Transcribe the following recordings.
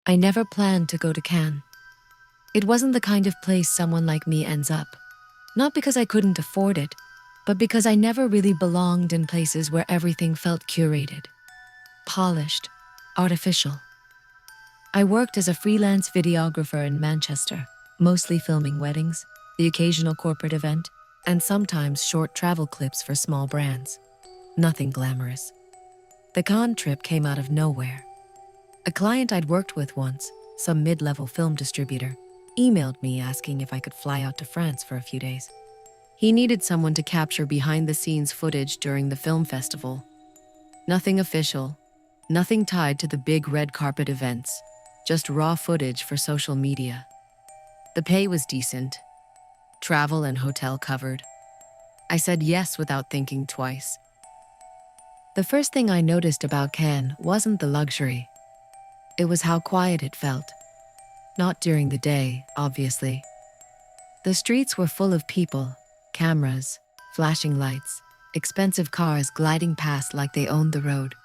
I never planned to go to Cannes. It wasn't the kind of place someone like me ends up. Not because I couldn't afford it, but because I never really belonged in places where everything felt curated, polished, artificial. I worked as a freelance videographer in Manchester, mostly filming weddings, the occasional corporate event, and sometimes short travel clips for small brands. Nothing glamorous. The Cannes trip came out of nowhere. A client I'd worked with once, some mid-level film distributor, emailed me asking if I could fly out to France for a few days. He needed someone to capture behind-the-scenes footage during the film festival. Nothing official, nothing tied to the big red carpet events, just raw footage for social media. The pay was decent, travel and hotel covered. I said yes without thinking twice. The first thing I noticed about Cannes wasn't the luxury. It was how quiet it felt. Not during the day, obviously. The streets were full of people, cameras, flashing lights, expensive cars gliding past like they owned the road.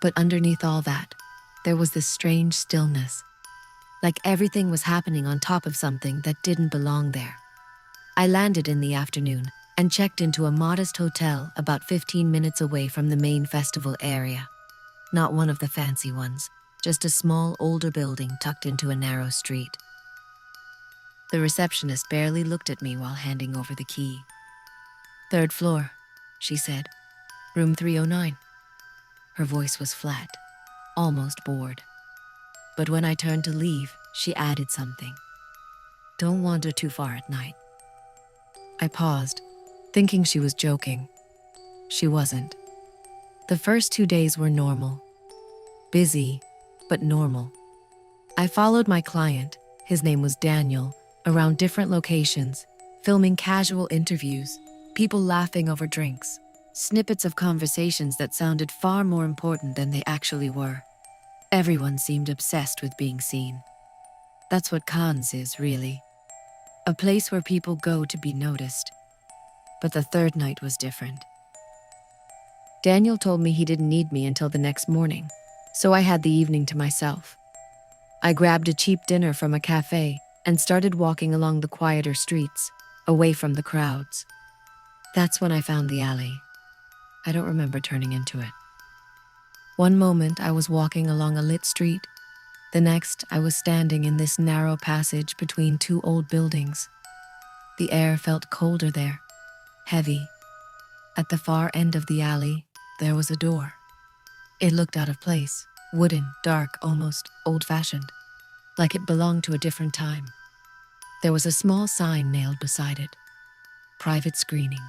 But underneath all that, there was this strange stillness. Like everything was happening on top of something that didn't belong there. I landed in the afternoon and checked into a modest hotel about 15 minutes away from the main festival area. Not one of the fancy ones, just a small, older building tucked into a narrow street. The receptionist barely looked at me while handing over the key. "Third floor," she said. "Room 309. Her voice was flat, almost bored. But when I turned to leave, she added something. "Don't wander too far at night." I paused, thinking she was joking. She wasn't. The first 2 days were normal. Busy, but normal. I followed my client, his name was Daniel, around different locations, filming casual interviews, people laughing over drinks, snippets of conversations that sounded far more important than they actually were. Everyone seemed obsessed with being seen. That's what Cannes is, really. A place where people go to be noticed. But the third night was different. Daniel told me he didn't need me until the next morning, so I had the evening to myself. I grabbed a cheap dinner from a cafe and started walking along the quieter streets, away from the crowds. That's when I found the alley. I don't remember turning into it. One moment I was walking along a lit street. The next I was standing in this narrow passage between two old buildings. The air felt colder there, heavy. At the far end of the alley, there was a door. It looked out of place, wooden, dark, almost old-fashioned, like it belonged to a different time. There was a small sign nailed beside it. Private screening.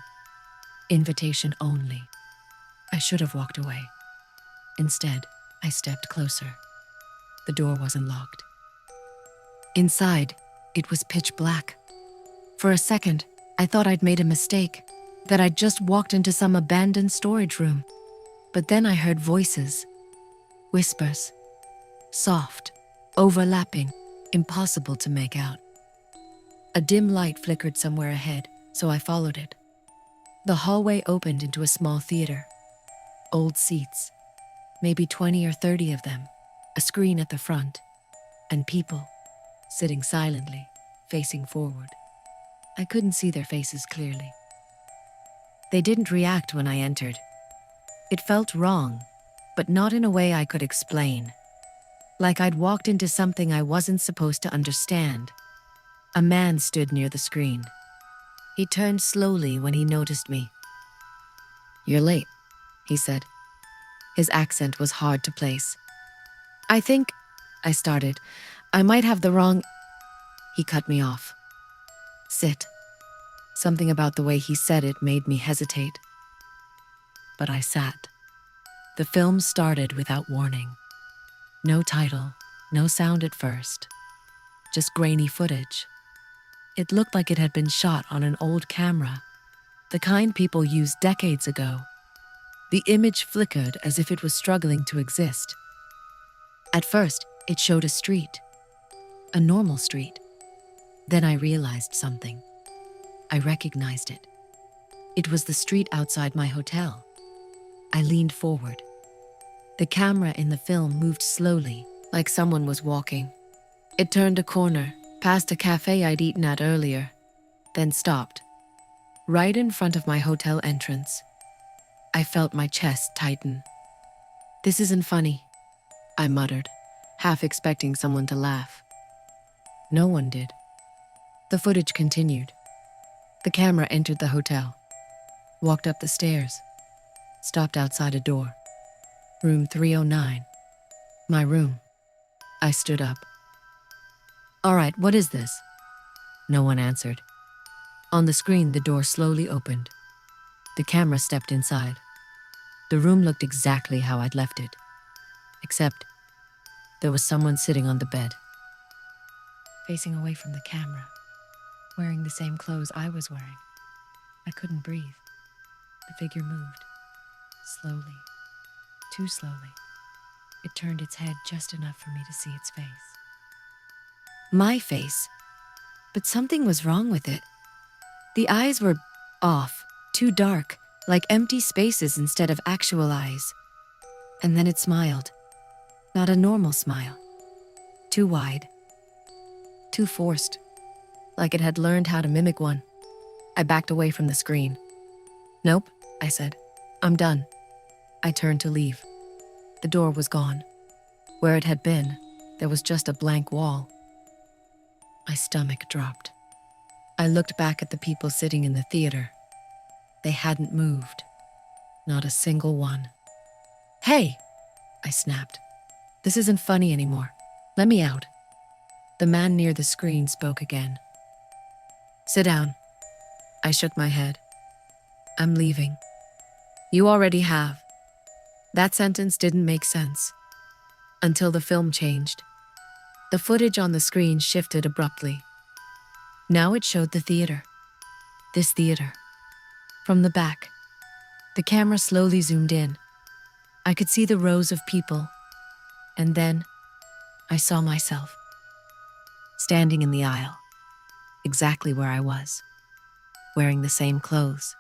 Invitation only. I should have walked away. Instead, I stepped closer. The door wasn't locked. Inside, it was pitch black. For a second, I thought I'd made a mistake, that I'd just walked into some abandoned storage room. But then I heard voices. Whispers. Soft, overlapping, impossible to make out. A dim light flickered somewhere ahead, so I followed it. The hallway opened into a small theater. Old seats, maybe 20 or 30 of them, a screen at the front, and people, sitting silently, facing forward. I couldn't see their faces clearly. They didn't react when I entered. It felt wrong, but not in a way I could explain. Like I'd walked into something I wasn't supposed to understand. A man stood near the screen. He turned slowly when he noticed me. "You're late," he said. His accent was hard to place. "I think," I started, "I might have the wrong—" He cut me off. "Sit." Something about the way he said it made me hesitate. But I sat. The film started without warning. No title, no sound at first. Just grainy footage. It looked like it had been shot on an old camera, the kind people used decades ago. The image flickered as if it was struggling to exist. At first, it showed a street. A normal street. Then I realized something. I recognized it. It was the street outside my hotel. I leaned forward. The camera in the film moved slowly, like someone was walking. It turned a corner, past a cafe I'd eaten at earlier, then stopped, right in front of my hotel entrance. I felt my chest tighten. "This isn't funny," I muttered, half expecting someone to laugh. No one did. The footage continued. The camera entered the hotel, walked up the stairs, stopped outside a door. Room 309. My room. I stood up. "All right, what is this?" No one answered. On the screen, the door slowly opened. The camera stepped inside. The room looked exactly how I'd left it, except there was someone sitting on the bed, facing away from the camera, wearing the same clothes I was wearing. I couldn't breathe. The figure moved, slowly, too slowly. It turned its head just enough for me to see its face. My face. But something was wrong with it. The eyes were off, too dark, like empty spaces instead of actual eyes. And then it smiled. Not a normal smile. Too wide. Too forced. Like it had learned how to mimic one. I backed away from the screen. "Nope," I said. "I'm done." I turned to leave. The door was gone. Where it had been, there was just a blank wall. My stomach dropped. I looked back at the people sitting in the theater. They hadn't moved. Not a single one. "Hey!" I snapped. "This isn't funny anymore. Let me out." The man near the screen spoke again. "Sit down." I shook my head. "I'm leaving." "You already have." That sentence didn't make sense. Until the film changed. The footage on the screen shifted abruptly. Now it showed the theater. This theater. From the back, the camera slowly zoomed in. I could see the rows of people. And then, I saw myself. Standing in the aisle. Exactly where I was. Wearing the same clothes.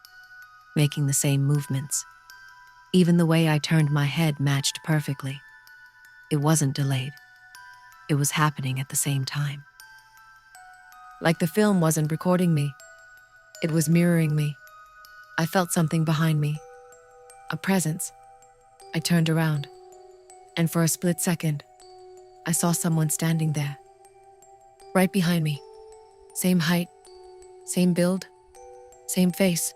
Making the same movements. Even the way I turned my head matched perfectly. It wasn't delayed. It was happening at the same time. Like the film wasn't recording me. It was mirroring me. I felt something behind me. A presence. I turned around. And for a split second, I saw someone standing there. Right behind me. Same height. Same build. Same face.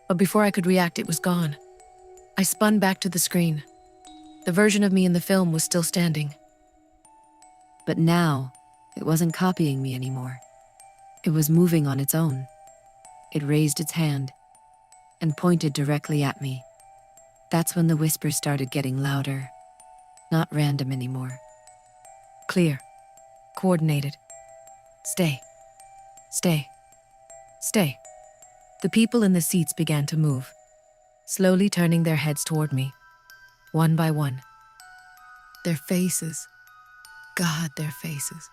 But before I could react, it was gone. I spun back to the screen. The version of me in the film was still standing. But now, it wasn't copying me anymore. It was moving on its own. It raised its hand and pointed directly at me. That's when the whispers started getting louder. Not random anymore. Clear. Coordinated. "Stay. Stay. Stay." The people in the seats began to move, slowly turning their heads toward me, one by one. Their faces. God, their faces.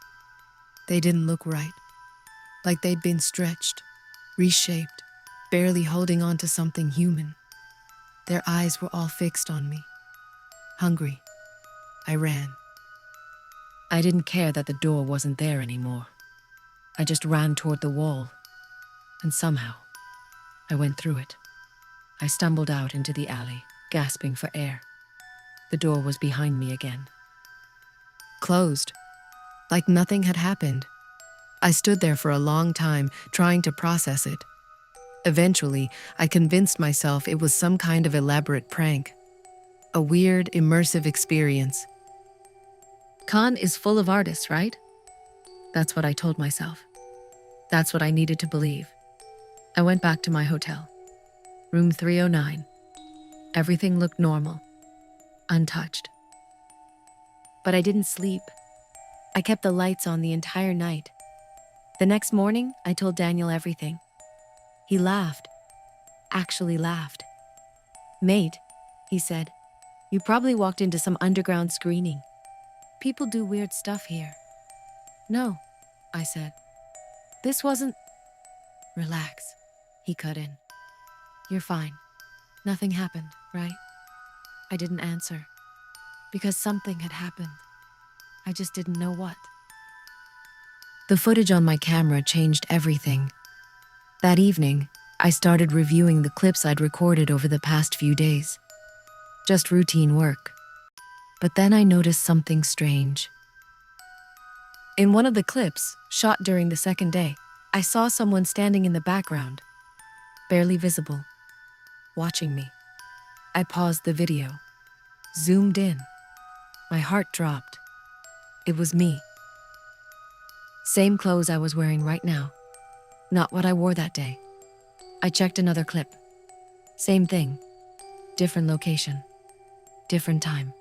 They didn't look right. Like they'd been stretched, reshaped, barely holding on to something human. Their eyes were all fixed on me. Hungry. I ran. I didn't care that the door wasn't there anymore. I just ran toward the wall. And somehow, I went through it. I stumbled out into the alley, gasping for air. The door was behind me again. Closed. Like nothing had happened. I stood there for a long time, trying to process it. Eventually, I convinced myself it was some kind of elaborate prank. A weird, immersive experience. Cannes is full of artists, right? That's what I told myself. That's what I needed to believe. I went back to my hotel. Room 309. Everything looked normal. Untouched. But I didn't sleep. I kept the lights on the entire night. The next morning, I told Daniel everything. He laughed. Actually laughed. "Mate," he said, "you probably walked into some underground screening. People do weird stuff here." "No," I said. "This wasn't..." "Relax," he cut in. "You're fine. Nothing happened, right?" I didn't answer, because something had happened. I just didn't know what. The footage on my camera changed everything. That evening, I started reviewing the clips I'd recorded over the past few days. Just routine work. But then I noticed something strange. In one of the clips, shot during the second day, I saw someone standing in the background, barely visible, watching me. I paused the video, zoomed in. My heart dropped. It was me. Same clothes I was wearing right now. Not what I wore that day. I checked another clip. Same thing. Different location. Different time.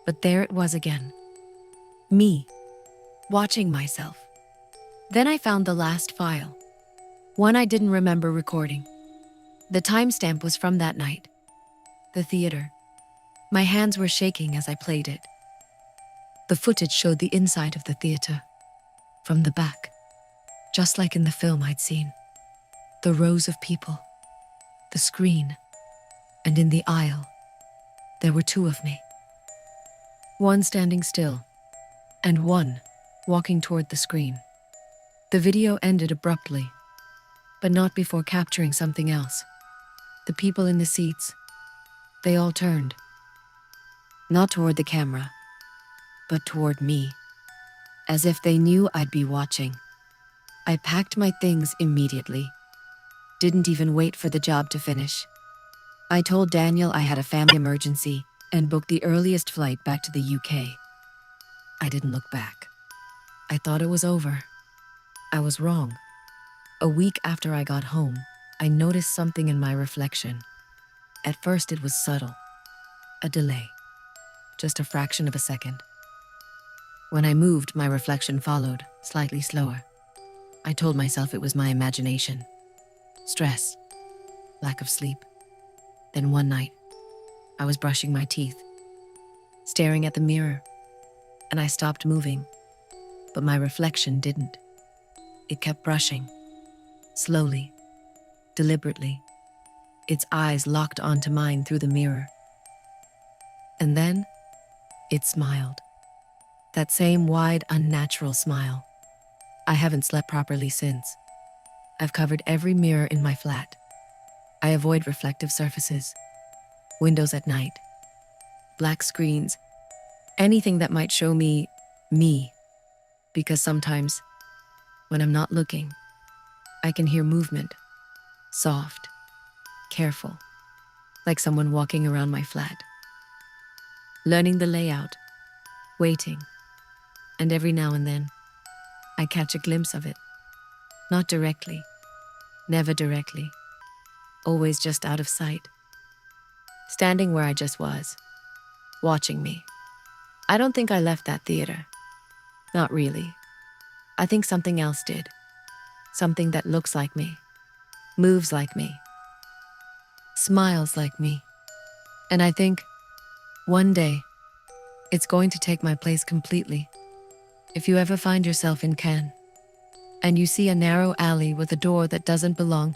But there it was again. Me. Watching myself. Then I found the last file. One I didn't remember recording. The timestamp was from that night. The theater. My hands were shaking as I played it. The footage showed the inside of the theater. From the back. Just like in the film I'd seen. The rows of people. The screen. And in the aisle, there were two of me. One standing still, and one walking toward the screen. The video ended abruptly, but not before capturing something else. The people in the seats, they all turned. Not toward the camera, but toward me, as if they knew I'd be watching. I packed my things immediately. Didn't even wait for the job to finish. I told Daniel I had a family emergency and booked the earliest flight back to the UK. I didn't look back. I thought it was over. I was wrong. A week after I got home, I noticed something in my reflection. At first it was subtle. A delay. Just a fraction of a second. When I moved, my reflection followed, slightly slower. I told myself it was my imagination. Stress. Lack of sleep. Then one night, I was brushing my teeth, staring at the mirror, and I stopped moving. But my reflection didn't. It kept brushing, slowly, deliberately, its eyes locked onto mine through the mirror. And then, it smiled. That same wide, unnatural smile. I haven't slept properly since. I've covered every mirror in my flat. I avoid reflective surfaces, windows at night, black screens, anything that might show me, because sometimes, when I'm not looking, I can hear movement, soft, careful, like someone walking around my flat. Learning the layout, waiting, and every now and then, I catch a glimpse of it. Not directly, never directly, always just out of sight. Standing where I just was, watching me. I don't think I left that theater. Not really. I think something else did. Something that looks like me, moves like me, smiles like me. And I think, one day, it's going to take my place completely. If you ever find yourself in Cannes, and you see a narrow alley with a door that doesn't belong,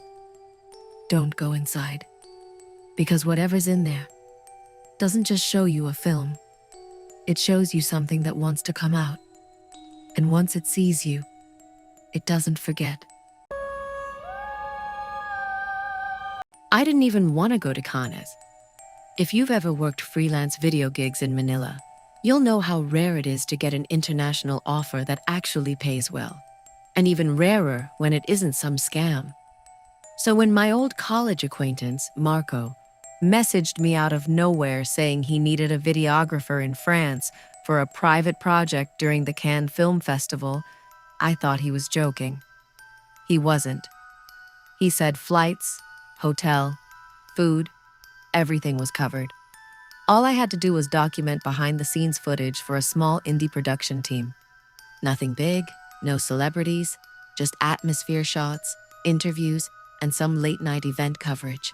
don't go inside. Because whatever's in there doesn't just show you a film. It shows you something that wants to come out. And once it sees you, it doesn't forget. I didn't even want to go to Cannes. If you've ever worked freelance video gigs in Manila, you'll know how rare it is to get an international offer that actually pays well. And even rarer when it isn't some scam. So when my old college acquaintance, Marco, messaged me out of nowhere saying he needed a videographer in France for a private project during the Cannes Film Festival, I thought he was joking. He wasn't. He said flights, hotel, food, everything was covered. All I had to do was document behind-the-scenes footage for a small indie production team. Nothing big, no celebrities, just atmosphere shots, interviews, and some late-night event coverage.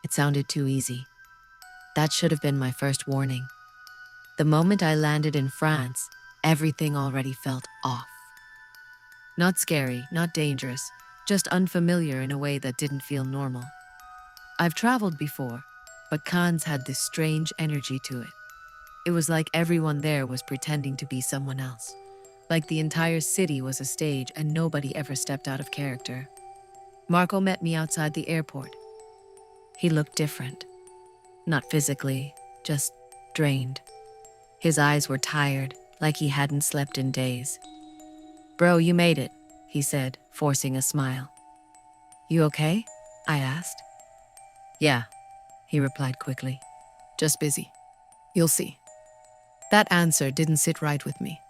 It sounded too easy. That should have been my first warning. The moment I landed in France, everything already felt off. Not scary, not dangerous, just unfamiliar in a way that didn't feel normal. I've traveled before, but Cannes had this strange energy to it. It was like everyone there was pretending to be someone else. Like the entire city was a stage and nobody ever stepped out of character. Marco met me outside the airport. He looked different. Not physically, just drained. His eyes were tired, like he hadn't slept in days. "Bro, you made it," he said, forcing a smile. "You okay?" I asked. "Yeah," he replied quickly. "Just busy. You'll see." That answer didn't sit right with me.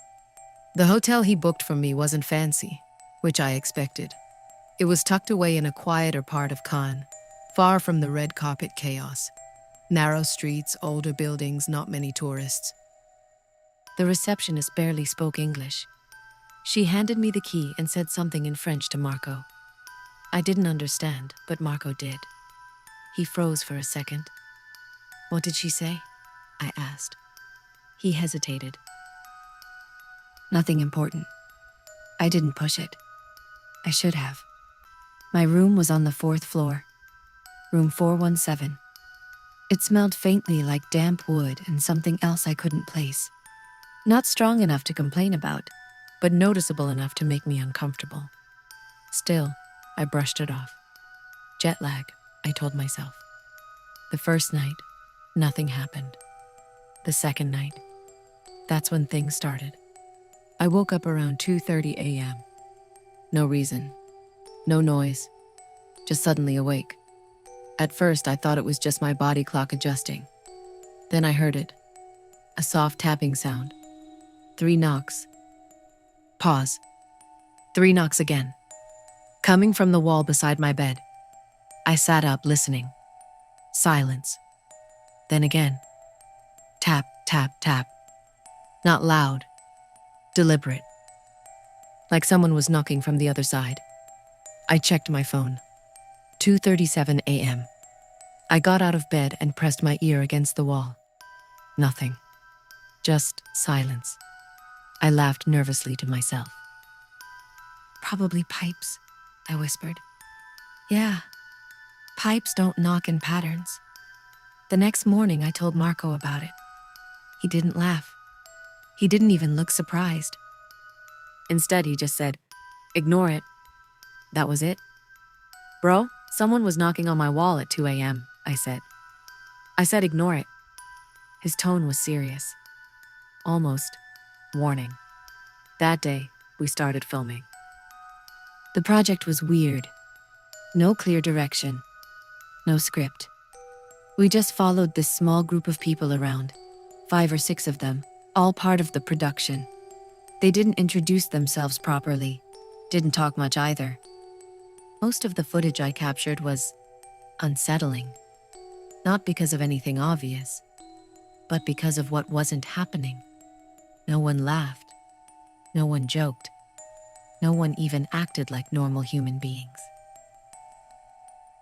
The hotel he booked for me wasn't fancy, which I expected. It was tucked away in a quieter part of Cannes, far from the red carpet chaos. Narrow streets, older buildings, not many tourists. The receptionist barely spoke English. She handed me the key and said something in French to Marco. I didn't understand, but Marco did. He froze for a second. "What did she say?" I asked. He hesitated. "Nothing important. I didn't push it. I should have." My room was on the 4th floor, room 417. It smelled faintly like damp wood and something else I couldn't place. Not strong enough to complain about, but noticeable enough to make me uncomfortable. Still, I brushed it off. Jet lag, I told myself. The first night, nothing happened. The second night, that's when things started. I woke up around 2:30 a.m. No reason, no noise, just suddenly awake. At first, I thought it was just my body clock adjusting. Then I heard it. A soft tapping sound. 3 knocks. Pause. 3 knocks again. Coming from the wall beside my bed. I sat up, listening. Silence. Then again. Tap, tap, tap. Not loud. Deliberate. Like someone was knocking from the other side. I checked my phone. 2:37 a.m. I got out of bed and pressed my ear against the wall. Nothing. Just silence. I laughed nervously to myself. "Probably pipes," I whispered. "Yeah, pipes don't knock in patterns." The next morning, I told Marco about it. He didn't laugh. He didn't even look surprised. Instead, he just said, "Ignore it." That was it. "Bro, someone was knocking on my wall at 2 a.m., I said. I said ignore it. His tone was serious. Almost warning. That day, we started filming. The project was weird. No clear direction. No script. We just followed this small group of people around, 5 or 6 of them, all part of the production. They didn't introduce themselves properly, didn't talk much either. Most of the footage I captured was unsettling. Not because of anything obvious, but because of what wasn't happening. No one laughed. No one joked. No one even acted like normal human beings.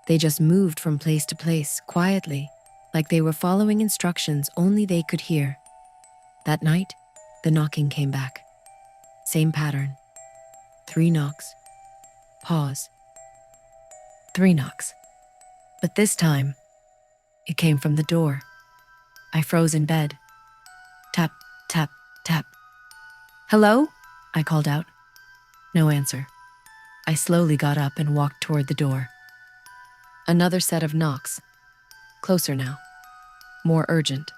They just moved from place to place, quietly, like they were following instructions only they could hear. That night, the knocking came back. Same pattern. 3 knocks. Pause. 3 knocks. But this time, it came from the door. I froze in bed. Tap, tap, tap. "Hello?" I called out. No answer. I slowly got up and walked toward the door. Another set of knocks. Closer now. More urgent.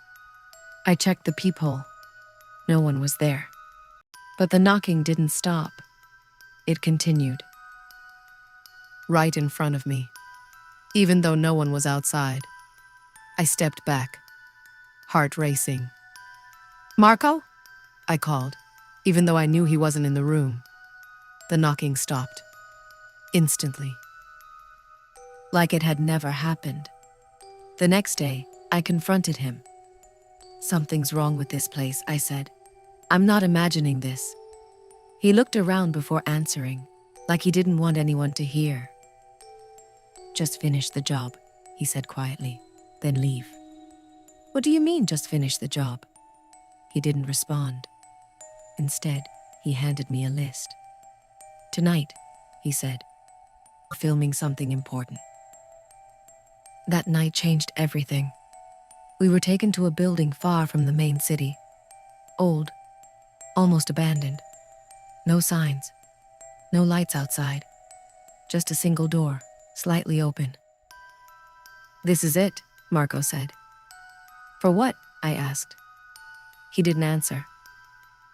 I checked the peephole. No one was there. But the knocking didn't stop. It continued. Right in front of me. Even though no one was outside. I stepped back. Heart racing. "Marco?" I called, even though I knew he wasn't in the room. The knocking stopped. Instantly. Like it had never happened. The next day, I confronted him. "Something's wrong with this place," I said. "I'm not imagining this." He looked around before answering, like he didn't want anyone to hear. "Just finish the job," he said quietly, "then leave." "What do you mean, just finish the job?" He didn't respond. Instead, he handed me a list. "Tonight," he said, "we're filming something important." That night changed everything. We were taken to a building far from the main city. Old, almost abandoned. No signs, no lights outside. Just a single door, slightly open. "This is it," Marco said. "For what?" I asked. He didn't answer.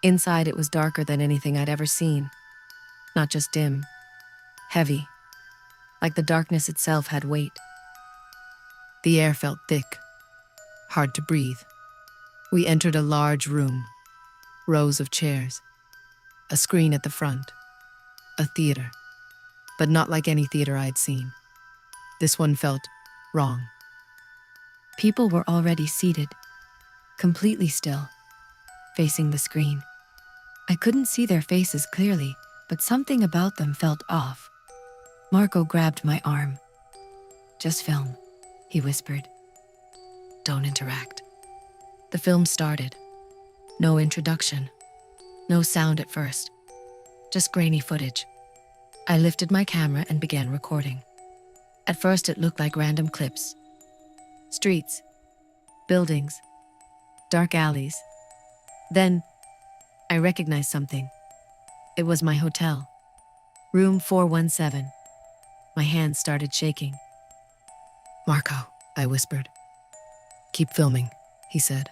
Inside, it was darker than anything I'd ever seen. Not just dim, heavy, like the darkness itself had weight. The air felt thick, hard to breathe. We entered a large room, rows of chairs, a screen at the front, a theater, but not like any theater I'd seen. This one felt wrong. People were already seated, completely still, facing the screen. I couldn't see their faces clearly, but something about them felt off. Marco grabbed my arm. "Just film," he whispered. "Don't interact." The film started. No introduction. No sound at first. Just grainy footage. I lifted my camera and began recording. At first it looked like random clips. Streets, buildings, dark alleys. Then I recognized something. It was my hotel. Room 417. My hands started shaking. "Marco," I whispered. "Keep filming," he said.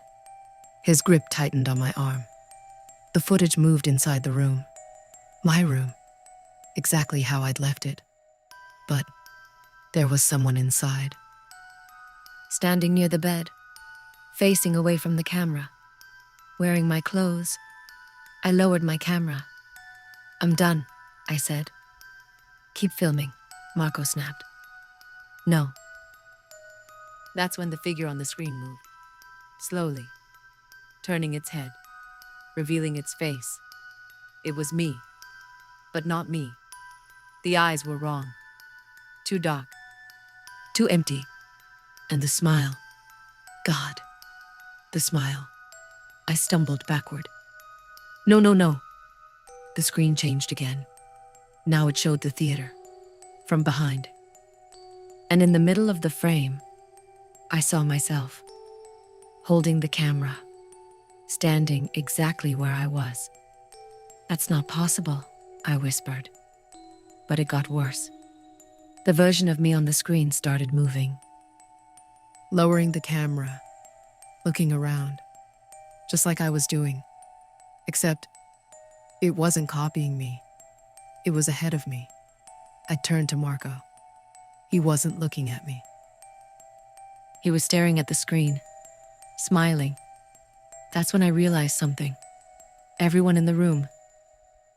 His grip tightened on my arm. The footage moved inside the room. My room. Exactly how I'd left it. But there was someone inside. Standing near the bed, facing away from the camera, wearing my clothes. I lowered my camera. "I'm done," I said. "Keep filming," Marco snapped. "No." That's when the figure on the screen moved, slowly, turning its head, revealing its face. It was me, but not me. The eyes were wrong. Too dark, too empty. And the smile. God, the smile. I stumbled backward. No, no, no. The screen changed again. Now it showed the theater, from behind. And in the middle of the frame, I saw myself, holding the camera, standing exactly where I was. "That's not possible," I whispered. But it got worse. The version of me on the screen started moving. Lowering the camera, looking around, just like I was doing. Except, it wasn't copying me. It was ahead of me. I turned to Marco. He wasn't looking at me. He was staring at the screen, smiling. That's when I realized something. Everyone in the room,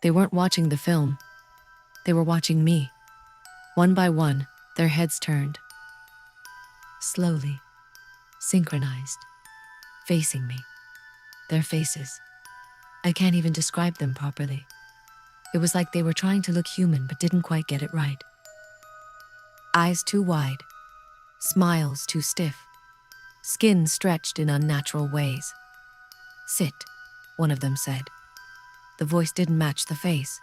they weren't watching the film. They were watching me. One by one, their heads turned. Slowly, synchronized, facing me. Their faces. I can't even describe them properly. It was like they were trying to look human but didn't quite get it right. Eyes too wide, smiles too stiff, skin stretched in unnatural ways. "Sit," one of them said. The voice didn't match the face.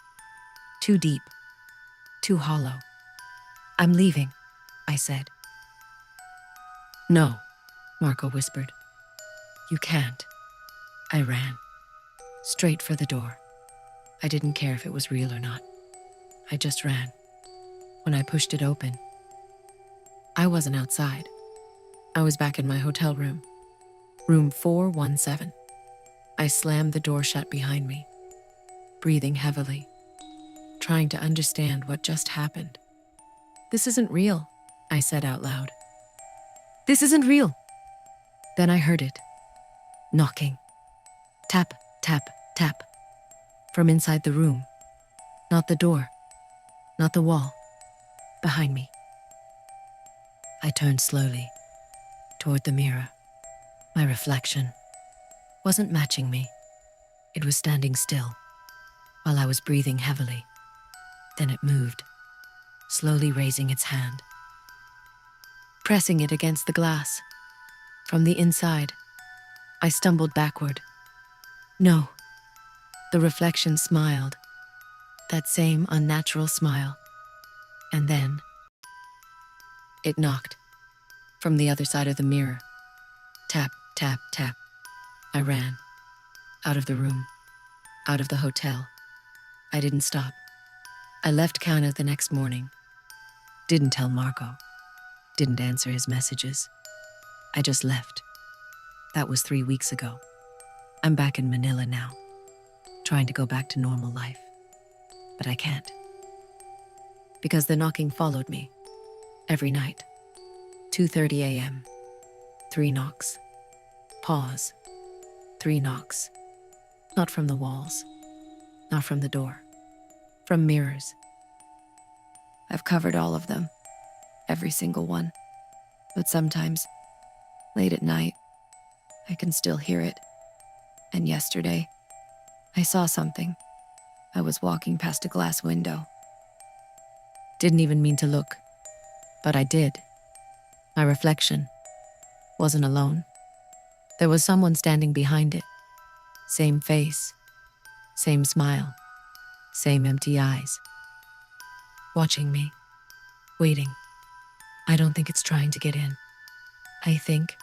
Too deep, too hollow. "I'm leaving," I said. "No," Marco whispered. "You can't." I ran, straight for the door. I didn't care if it was real or not. I just ran. When I pushed it open, I wasn't outside. I was back in my hotel room, room 417. I slammed the door shut behind me, breathing heavily, trying to understand what just happened. "This isn't real," I said out loud. "This isn't real." Then I heard it, knocking. Tap, tap, tap. From inside the room. Not the door, not the wall. Behind me. I turned slowly, toward the mirror. My reflection wasn't matching me. It was standing still, while I was breathing heavily. Then it moved, slowly raising its hand, pressing it against the glass. From the inside, I stumbled backward. No. The reflection smiled, that same unnatural smile. And then, it knocked, from the other side of the mirror. Tap, tap, tap. I ran. Out of the room. Out of the hotel. I didn't stop. I left Kana the next morning. Didn't tell Marco. Didn't answer his messages. I just left. That was 3 weeks ago. I'm back in Manila now, trying to go back to normal life. But I can't. Because the knocking followed me. Every night. 2:30 a.m. 3 knocks. Pause. 3 knocks. Not from the walls. Not from the door. From mirrors. I've covered all of them. Every single one. But sometimes, late at night, I can still hear it. And yesterday, I saw something. I was walking past a glass window. Didn't even mean to look. But I did. My reflection. Wasn't alone. There was someone standing behind it. Same face. Same smile. Same empty eyes. Watching me. Waiting. I don't think it's trying to get in. I think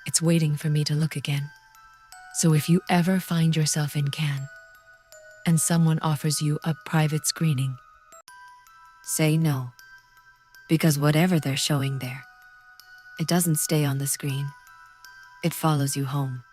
it's waiting for me to look again. So if you ever find yourself in Cannes and someone offers you a private screening, say no. Because whatever they're showing there, it doesn't stay on the screen. It follows you home.